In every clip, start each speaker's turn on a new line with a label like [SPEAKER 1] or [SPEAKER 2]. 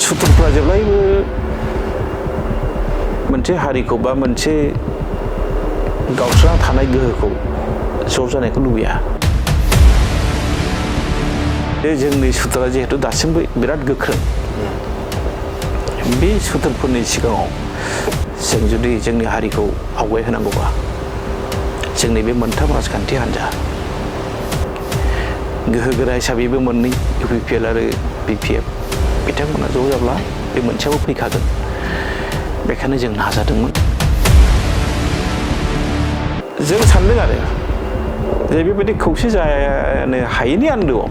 [SPEAKER 1] सुथुरफ्रा जेब्लायबो मोनसे हारिखौ बा मोनसे गावस्राना थानाय गोहोखौ ज' जानायखौ लुबैया। जोंनि सुथुरा जिहेतु दासिमबो बिराद गोख्रों, बे सुथुरफोरनि सिगाङाव जों जुदि जोंनि हारिखौ आवगायहोनांगौबा जोंनि बे मोनथाम राजखान्थि हान्जा गोहोगोरा हिसाबैबो मोननै UPPL आरो BPF बिथांमोना ज' जाब्ला बे मोनसेयाबो फैखागोन। बेखायनो जों नाजादोंमोन। जों सानदों आरो जे बेबायदि खौसे जानो हायैनि आन्दोआव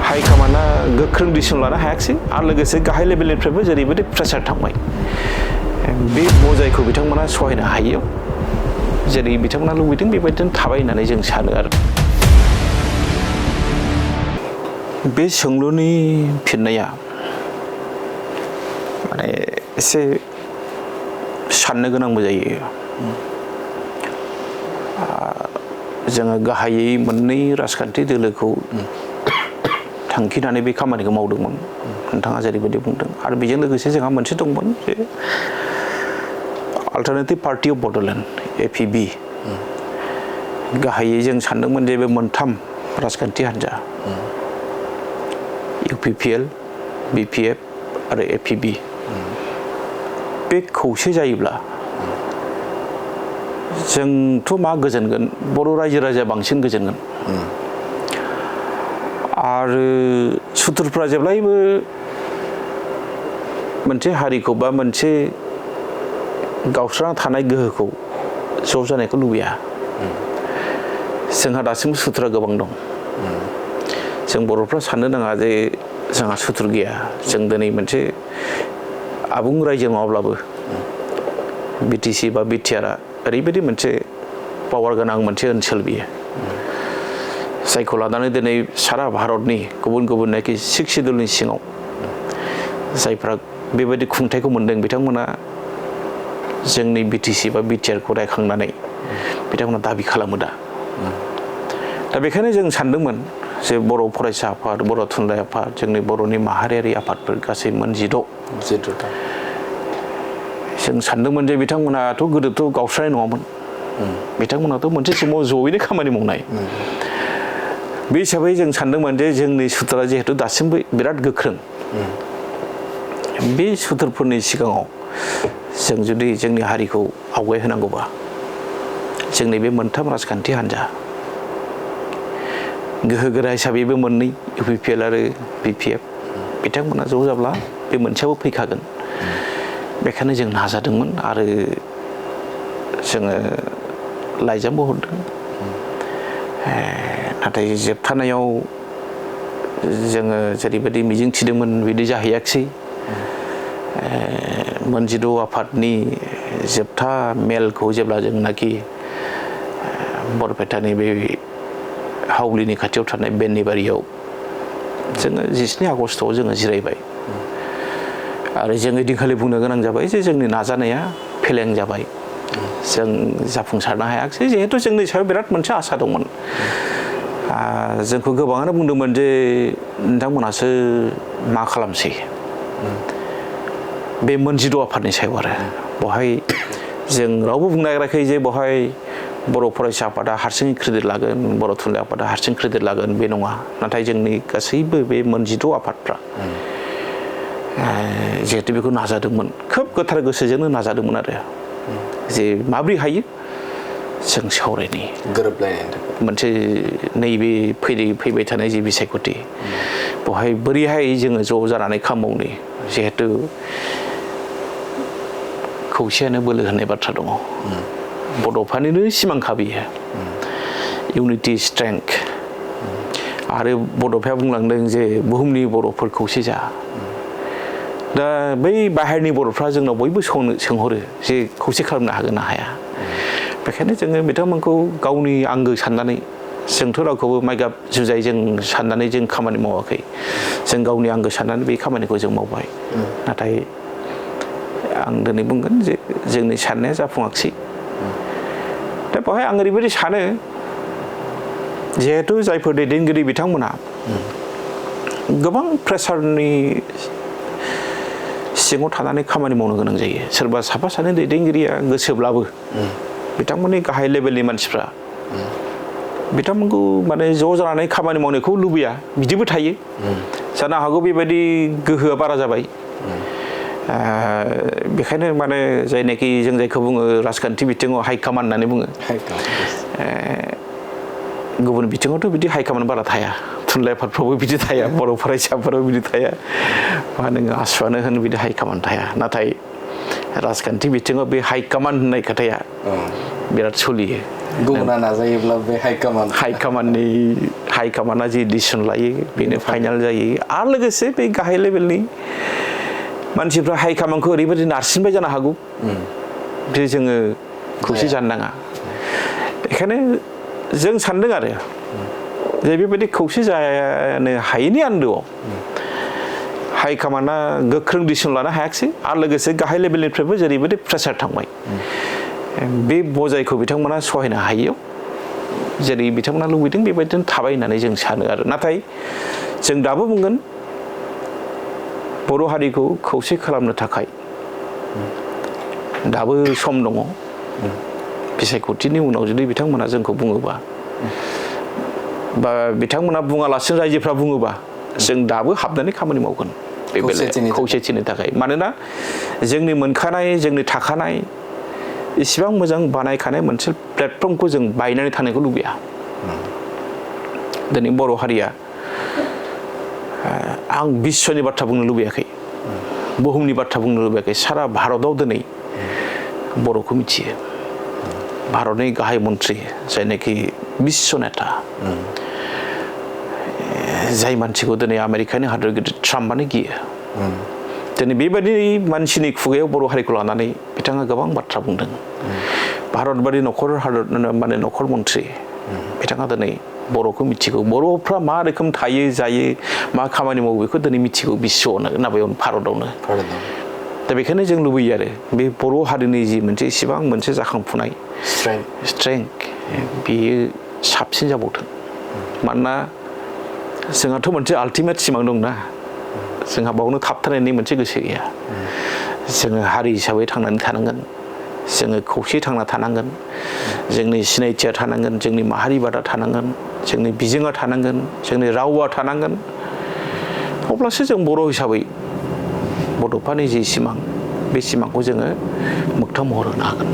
[SPEAKER 1] हाइकमान्डआ गोख्रों डिसिसन लानो हायाखिसै आरो लोगोसे गाहाय लेभेलनिफ्रायबो जेरैबायदि प्रेसार थांबाय बे बजायखौ बिथांमोना सहायनो हायैयाव जेरै बिथांमोना लुबैदों बेबायदिनो थाबाय होननानै जों सानो आरो। बे सोंलुनि फिननाया माने एसे साननो गोनांबो जायो। जोङो गाहायै मोननै राजखान्थि दोलोखौ थांखिनानै बे खामानिखौ मावदोंमोन नोंथाङा जेरैबायदि बुंदों आरो बेजों लोगोसे जोंहा मोनसे दंमोन जे alternative party of Bodoland APB गाहायै जों सानदोंमोन जे बे मोनथाम राजखान्थि हान्जा UPPL, BPF आरो APB बे खौसे जायोब्ला जोंथ' मा गोजोनगोन बर' रायजो राजाया बांसिन गोजोनगोन आरो सुथुरफ्रा जेब्लायबो मोनसे हारिखौ बा मोनसे गावस्राना थानाय गोहोखौ ज' जानायखौ लुबैया। जोंहा दासिमबो सुथुरा गोबां दं। जों बर'फ्रा साननो नाङा जे जोंहा सुथुर गैया। जों दिनै मोनसे आबुं रायजो नङाब्लाबो BTC बा BTR ओरैबायदि मोनसे पावार गोनां मोनसे ओनसोल बियो जायखौ लानानै दिनै सारा भारतनि गुबुन गुबुननाखि 6 सिडुलनि सिङाव जायफ्रा बेबायदि खुंथायखौ मोनदों बिथांमोना जोंनि BTC बा BTR खौ रायखांनानै बिथांमोना दाबि खालामो दा बेखायनो जों सानदोंमोन जे बर' फरायसा आफाद, बर' थुनलाइ आफाद, जोंनि बर'नि माहारियारि आफादफोर गासै मोन 16 जों सानदोंमोन जे बिथांमोनाथ' गोदोथ' गावस्रानाय नङामोन। बिथांमोनाथ' मोनसे समाव जयैनो खामानि मावनाय। बे हिसाबै जों सानदोंमोन जे जोंनि सुथुरा जिहेतु दासिमबो बिराद गोख्रों, बे सुथुरफोरनि सिगाङाव जों जुदि जोंनि हारिखौ आवगायहोनांगौबा जोंनि बे मोनथाम राजखान्थि हान्जा गोहोगोरा हिसाबैबो मोननै UPPL आरो BPF बिथांमोना ज' जाब्ला बे मोनसेयाबो फैखागोन। बेखायनो जों नाजादोंमोन आरो जोङो लाइजामबो हरदों। नाथाय जोबथानायाव जोङो जेरैबायदि मिजिं थिदोंमोन बिदि जाहैयाखिसै। मोन 16 आफादनि जोबथा मेलखौ जेब्ला जोंनाखि बरपेटानि बे हावलिनि खाथियाव थानाय बेन्निबारियाव जोङो 17 आगस्टआव जोङो जिरायबाय आरो जों ओइदिनखालि बुंनो गोनां जाबाय जे जोंनि नाजानाया फेलें जाबाय। जों जाफुंसारनो हायाखिसै जिहेतु जोंनि सायाव बिराद मोनसे आसा दंमोन। जोंखौ गोबाङानो बुंदोंमोन जे नोंथांमोनहासो मा खालामसै बे मोन 16 आफादनि सायाव आरो बेवहाय जों रावबो बुंनो नागिराखै जे बेवहाय बर' फरायसा आफादा हारसिङै क्रेडिट लागोन, बर' थुनलाइ आफादा हारसिं क्रेडिट लागोन बे नङा। नाथाय जोंनि गासैबो बे मोन 16 आफादफ्रा जिहेतु बेखौ नाजादोंमोन, खोब गोथार गोसोजोंनो नाजादोंमोन आरो जे माब्रै हायो जों सावरायनि
[SPEAKER 2] गोरोबलायनाय
[SPEAKER 1] मोनसे नैबे फैबाय थानाय जि बिसायख'थि बेवहाय बोरैहाय जोङो ज' जानानै खामानि मावनो जिहेतु खौसेयानो बोलो होननाय बाथ्रा दङ। बड'फानिनो सिमांखा बियो इउनिटि स्ट्रेंथ आरो बड'फाया बुंलांदों जे बुहुमनि बर'फोर खौसे जा। दा बै बाहेरनि बर'फ्रा जोंनाव बयबो सोंहरो जे खौसे खालामनो हागोन ना हाया। बेखायनो जोङो बिथांमोनखौ गावनि आंगो साननानै जोंथ' रावखौबो माइगाब जुजाय जों साननानै जों खामानि मावाखै। जों गावनि आंगो साननानै बे खामानिखौ जों मावबाय। नाथाय आं दिनै बुंगोन जे जोंनि साननाया जाफुङाखिसै। दा बेवहाय आं ओरैबायदि सानो जिहेतु जायफोर दैदेनगिरि बिथांमोना गोबां प्रेसारनि सिङाव थानानै खामानि मावनो गोनां जायो सोरबा साफा सानै दैदेनगिरिया गोसोब्लाबो बिथांमोननि गाहाय लेभेलनि मानसिफ्रा बिथांमोनखौ माने ज' जानानै खामानि मावनायखौ लुबैया बिदिबो थायो जानो हागौ बेबायदि गोहोआ बारा जाबाय बेखायनो माने जायनाखि जों जायखौ बुङो राजखान्थि बिथिङाव हाइकमान्ड होननानै बुङो गुबुन बिथिङावथ' बिदि हाइकमान्ड बारा थाया थुनलाइ आफादफ्रावबो बिदि थाया बर' फरायसाफोराबो बिदि थाया मा नोङो आसुआनो होन बिदि हाइकमान्ड थाया नाथाय राजखान्थि बिथिङाव बे हाइकमान्ड होननाय खोथाया बिराद सोलियो
[SPEAKER 2] गुबुना नाजायोब्ला बे
[SPEAKER 1] हाइकमान्डआ जि डिसिसन लायो बेनो फाइनाल जायो आरो लोगोसे बे गाहाय लेभेलनि मानसिफ्रा हाइकमान्डखौ ओरैबायदि नारसिनबाय जानो हागौ बे जोङो खौसे जानो नाङा बेखायनो जों सानदों आरो जे बेबायदि खौसे जानो हायैनि आन्दोआव हाइकमान्डआ गोख्रों डिसिसन लानो हायाखिसै आरो लोगोसे गाहाय लेभेलनिफ्रायबो जेरैबायदि प्रेसार थांबाय बे बजायखौ बिथांमोना सहायनो हायैयाव जेरै बिथांमोना लुबैदों बेबायदिनो थाबाय होननानै जों सानो आरो नाथाय जों दाबो बुंगोन बर' हारिखौ खौसे खालामनो थाखाय दाबो सम दङ बिसायख'थिनि उनाव जुदि बिथांमोना जोंखौ बुङोबा बा बिथांमोना बुङालासिनो रायजोफ्रा बुङोबा जों दाबो हाबनानै खामानि मावगोन बे बेलायाव खौसेथिनि थाखाय मानोना जोंनि मोनखानाय जोंनि थाखानाय इसिबां मोजां बानायखानाय मोनसे प्लेटफर्मखौ जों बायनानै थानायखौ लुबैया दिनै बर' हारिया आं बिश्वनि बाथ्रा बुंनो लुबैयाखै बुहुमनि बाथ्रा बुंनो लुबैयाखै सारा भारताव दिनै बर'खौ मिथियो भारतनि गाहाय मन्त्रि जायनाखि बिश्व नेता जाय मानसिखौ दिनै आमेरिकानि हादर गिदिर ट्राम्पआनो गियो दिनै बेबायदि मानसिनि खुगायाव बर' हारिखौ लानानै बिथाङा गोबां बाथ्रा बुंदों भारतबादि न'खर मन्त्रि बिथाङा दिनै बर'खौ मिथिगौ बर'फ्रा मा रोखोम थायो जायो मा खामानि मावो बेखौ दिनै मिथिगौ बिश्वआवनो माबायावनो भारतावनो दा बेखायनो जों लुबैयो आरो बे बर' हारिनि जि मोनसे इसिबां मोनसे जाखांफुनाय स्ट्रेंथ बेयो साबसिन जाबावथों मानोना जोंहाथ' मोनसे आल्टिमेट सिमां दंना जोंहा बावनो थाबथानायनि मोनसे गोसो गैया जोङो हारि हिसाबै थांनानै थानांगोन जोङो खौसे थांना थानांगोन जोंनि सिनायथिया थानांगोन जोंनि माहारिबादा थानांगोन जोंनि बिजोङा थानांगोन जोंनि रावा थानांगोन अब्लासो जों बर' हिसाबै बड'फानि जि सिमां बे सिमांखौ जोङो मोगथां महर होनो हागोन